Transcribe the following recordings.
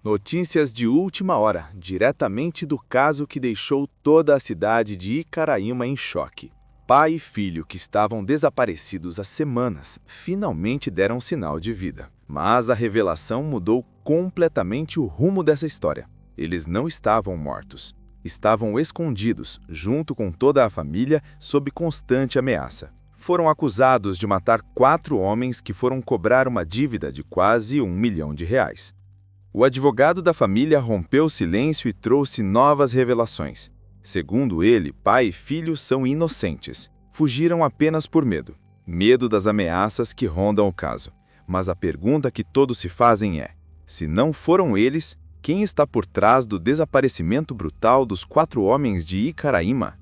Notícias de última hora, diretamente do caso que deixou toda a cidade de Icaraíma em choque. Pai e filho que estavam desaparecidos há semanas finalmente deram sinal de vida. Mas a revelação mudou completamente o rumo dessa história. Eles não estavam mortos. Estavam escondidos, junto com toda a família, sob constante ameaça. Foram acusados de matar 4 homens que foram cobrar uma dívida de quase R$ 1 milhão. O advogado da família rompeu o silêncio e trouxe novas revelações. Segundo ele, pai e filho são inocentes. Fugiram apenas por medo. Medo das ameaças que rondam o caso. Mas a pergunta que todos se fazem é: se não foram eles, quem está por trás do desaparecimento brutal dos 4 homens de Icaraíma?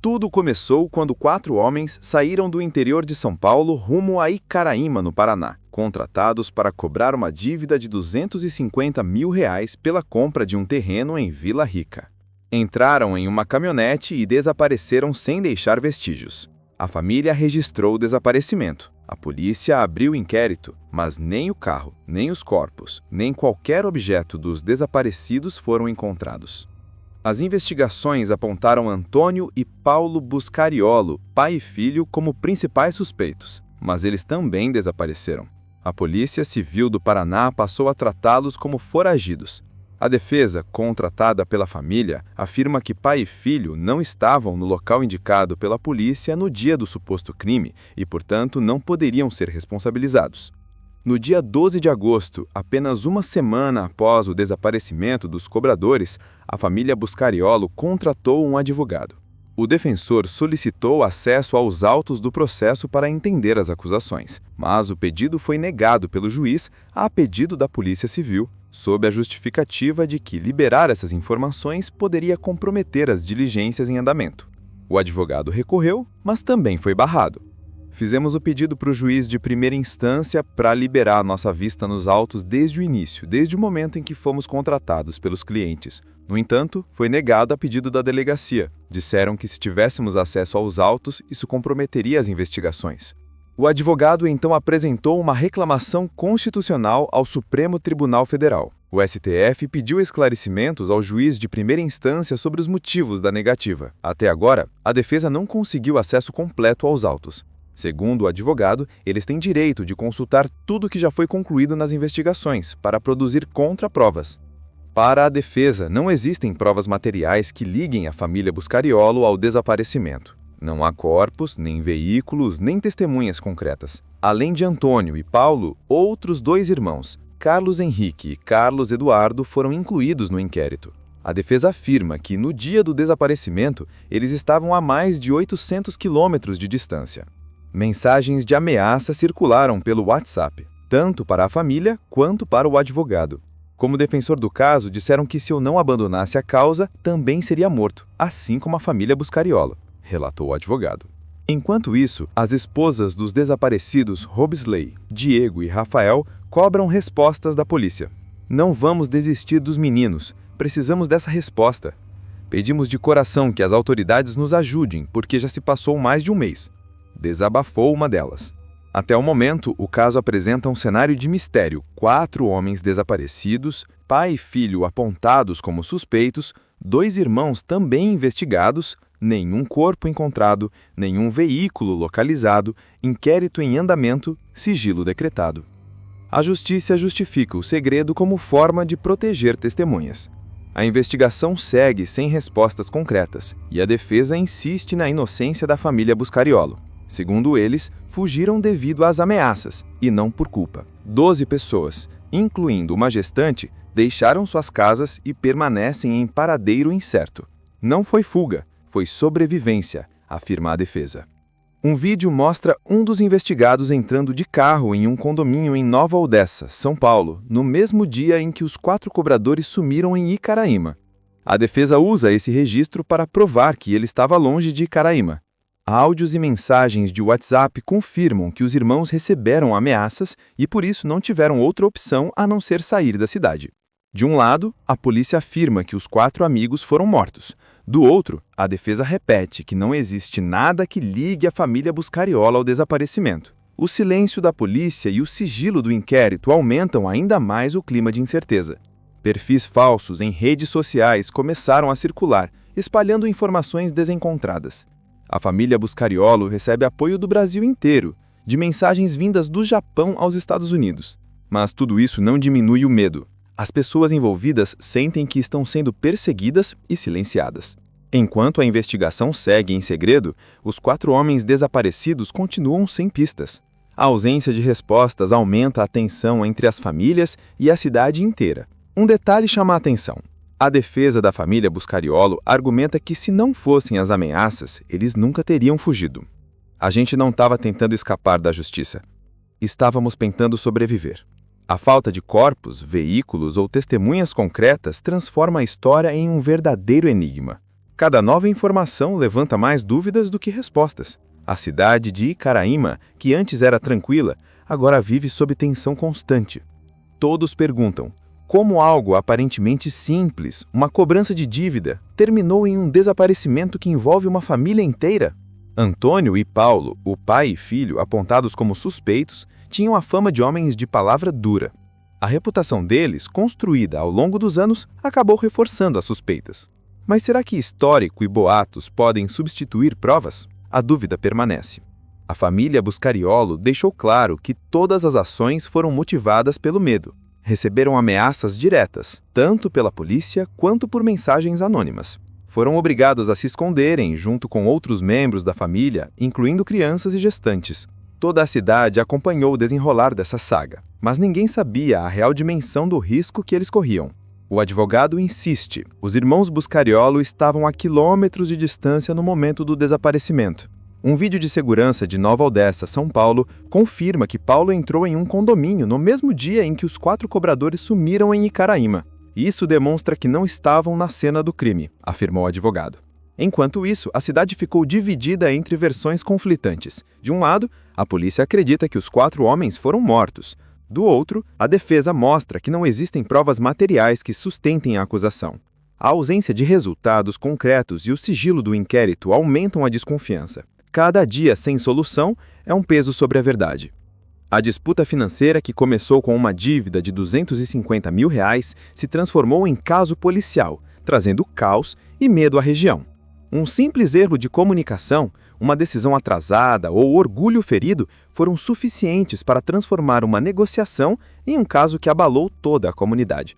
Tudo começou quando 4 homens saíram do interior de São Paulo rumo a Icaraíma, no Paraná, contratados para cobrar uma dívida de R$ 250 mil pela compra de um terreno em Vila Rica. Entraram em uma caminhonete e desapareceram sem deixar vestígios. A família registrou o desaparecimento. A polícia abriu inquérito, mas nem o carro, nem os corpos, nem qualquer objeto dos desaparecidos foram encontrados. As investigações apontaram Antônio e Paulo Buscariolo, pai e filho, como principais suspeitos, mas eles também desapareceram. A Polícia Civil do Paraná passou a tratá-los como foragidos. A defesa, contratada pela família, afirma que pai e filho não estavam no local indicado pela polícia no dia do suposto crime e, portanto, não poderiam ser responsabilizados. No dia 12 de agosto, apenas uma semana após o desaparecimento dos cobradores, a família Buscariolo contratou um advogado. O defensor solicitou acesso aos autos do processo para entender as acusações, mas o pedido foi negado pelo juiz a pedido da Polícia Civil, sob a justificativa de que liberar essas informações poderia comprometer as diligências em andamento. O advogado recorreu, mas também foi barrado. Fizemos o pedido para o juiz de primeira instância para liberar nossa vista nos autos desde o início, desde o momento em que fomos contratados pelos clientes. No entanto, foi negado a pedido da delegacia. Disseram que se tivéssemos acesso aos autos, isso comprometeria as investigações. O advogado então apresentou uma reclamação constitucional ao Supremo Tribunal Federal. O STF pediu esclarecimentos ao juiz de primeira instância sobre os motivos da negativa. Até agora, a defesa não conseguiu acesso completo aos autos. Segundo o advogado, eles têm direito de consultar tudo que já foi concluído nas investigações para produzir contraprovas. Para a defesa, não existem provas materiais que liguem a família Buscariolo ao desaparecimento. Não há corpos, nem veículos, nem testemunhas concretas. Além de Antônio e Paulo, outros 2 irmãos, Carlos Henrique e Carlos Eduardo, foram incluídos no inquérito. A defesa afirma que, no dia do desaparecimento, eles estavam a mais de 800 quilômetros de distância. Mensagens de ameaça circularam pelo WhatsApp, tanto para a família quanto para o advogado. Como defensor do caso, disseram que se eu não abandonasse a causa, também seria morto, assim como a família Buscariolo, relatou o advogado. Enquanto isso, as esposas dos desaparecidos Robisley, Diego e Rafael cobram respostas da polícia. Não vamos desistir dos meninos, precisamos dessa resposta. Pedimos de coração que as autoridades nos ajudem, porque já se passou mais de um mês. Desabafou uma delas. Até o momento, o caso apresenta um cenário de mistério. 4 homens desaparecidos, pai e filho apontados como suspeitos, 2 irmãos também investigados, nenhum corpo encontrado, nenhum veículo localizado, inquérito em andamento, sigilo decretado. A justiça justifica o segredo como forma de proteger testemunhas. A investigação segue sem respostas concretas e a defesa insiste na inocência da família Buscariolo. Segundo eles, fugiram devido às ameaças e não por culpa. 12 pessoas, incluindo uma gestante, deixaram suas casas e permanecem em paradeiro incerto. Não foi fuga, foi sobrevivência, afirma a defesa. Um vídeo mostra um dos investigados entrando de carro em um condomínio em Nova Odessa, São Paulo, no mesmo dia em que os 4 cobradores sumiram em Icaraíma. A defesa usa esse registro para provar que ele estava longe de Icaraíma. Áudios e mensagens de WhatsApp confirmam que os irmãos receberam ameaças e por isso não tiveram outra opção a não ser sair da cidade. De um lado, a polícia afirma que os 4 amigos foram mortos. Do outro, a defesa repete que não existe nada que ligue a família Buscariolo ao desaparecimento. O silêncio da polícia e o sigilo do inquérito aumentam ainda mais o clima de incerteza. Perfis falsos em redes sociais começaram a circular, espalhando informações desencontradas. A família Buscariolo recebe apoio do Brasil inteiro, de mensagens vindas do Japão aos Estados Unidos. Mas tudo isso não diminui o medo. As pessoas envolvidas sentem que estão sendo perseguidas e silenciadas. Enquanto a investigação segue em segredo, os 4 homens desaparecidos continuam sem pistas. A ausência de respostas aumenta a tensão entre as famílias e a cidade inteira. Um detalhe chama a atenção. A defesa da família Buscariolo argumenta que se não fossem as ameaças, eles nunca teriam fugido. A gente não estava tentando escapar da justiça. Estávamos tentando sobreviver. A falta de corpos, veículos ou testemunhas concretas transforma a história em um verdadeiro enigma. Cada nova informação levanta mais dúvidas do que respostas. A cidade de Icaraíma, que antes era tranquila, agora vive sob tensão constante. Todos perguntam como algo aparentemente simples, uma cobrança de dívida, terminou em um desaparecimento que envolve uma família inteira. Antônio e Paulo, o pai e filho apontados como suspeitos, tinham a fama de homens de palavra dura. A reputação deles, construída ao longo dos anos, acabou reforçando as suspeitas. Mas será que histórico e boatos podem substituir provas? A dúvida permanece. A família Buscariolo deixou claro que todas as ações foram motivadas pelo medo. Receberam ameaças diretas, tanto pela polícia quanto por mensagens anônimas. Foram obrigados a se esconderem junto com outros membros da família, incluindo crianças e gestantes. Toda a cidade acompanhou o desenrolar dessa saga, mas ninguém sabia a real dimensão do risco que eles corriam. O advogado insiste. Os irmãos Buscariolo estavam a quilômetros de distância no momento do desaparecimento. Um vídeo de segurança de Nova Odessa, São Paulo, confirma que Paulo entrou em um condomínio no mesmo dia em que os 4 cobradores sumiram em Icaraíma. Isso demonstra que não estavam na cena do crime, afirmou o advogado. Enquanto isso, a cidade ficou dividida entre versões conflitantes. De um lado, a polícia acredita que os 4 homens foram mortos. Do outro, a defesa mostra que não existem provas materiais que sustentem a acusação. A ausência de resultados concretos e o sigilo do inquérito aumentam a desconfiança. Cada dia sem solução é um peso sobre a verdade. A disputa financeira, que começou com uma dívida de R$250 mil, se transformou em caso policial, trazendo caos e medo à região. Um simples erro de comunicação, uma decisão atrasada ou orgulho ferido foram suficientes para transformar uma negociação em um caso que abalou toda a comunidade.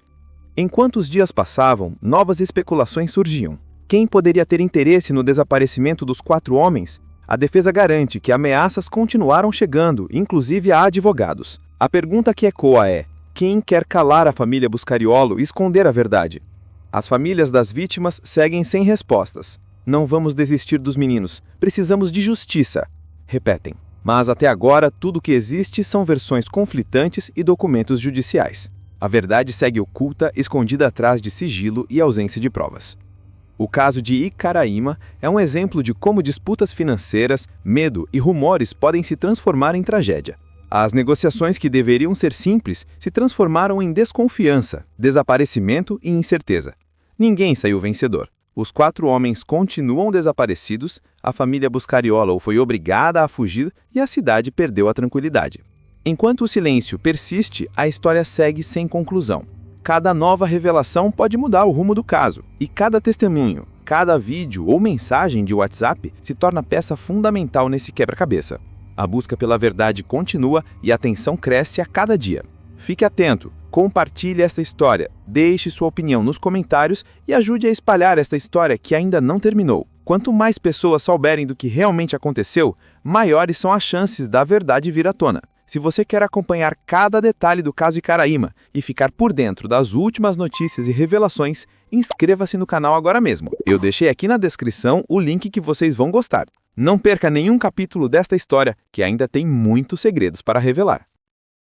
Enquanto os dias passavam, novas especulações surgiam. Quem poderia ter interesse no desaparecimento dos 4 homens? A defesa garante que ameaças continuaram chegando, inclusive a advogados. A pergunta que ecoa é: quem quer calar a família Buscariolo e esconder a verdade? As famílias das vítimas seguem sem respostas. Não vamos desistir dos meninos, precisamos de justiça, repetem. Mas até agora tudo o que existe são versões conflitantes e documentos judiciais. A verdade segue oculta, escondida atrás de sigilo e ausência de provas. O caso de Icaraíma é um exemplo de como disputas financeiras, medo e rumores podem se transformar em tragédia. As negociações que deveriam ser simples se transformaram em desconfiança, desaparecimento e incerteza. Ninguém saiu vencedor. Os 4 homens continuam desaparecidos, a família Buscariolo foi obrigada a fugir e a cidade perdeu a tranquilidade. Enquanto o silêncio persiste, a história segue sem conclusão. Cada nova revelação pode mudar o rumo do caso, e cada testemunho, cada vídeo ou mensagem de WhatsApp se torna peça fundamental nesse quebra-cabeça. A busca pela verdade continua e a tensão cresce a cada dia. Fique atento, compartilhe esta história, deixe sua opinião nos comentários e ajude a espalhar esta história que ainda não terminou. Quanto mais pessoas souberem do que realmente aconteceu, maiores são as chances da verdade vir à tona. Se você quer acompanhar cada detalhe do caso Icaraíma e ficar por dentro das últimas notícias e revelações, inscreva-se no canal agora mesmo. Eu deixei aqui na descrição o link que vocês vão gostar. Não perca nenhum capítulo desta história, que ainda tem muitos segredos para revelar.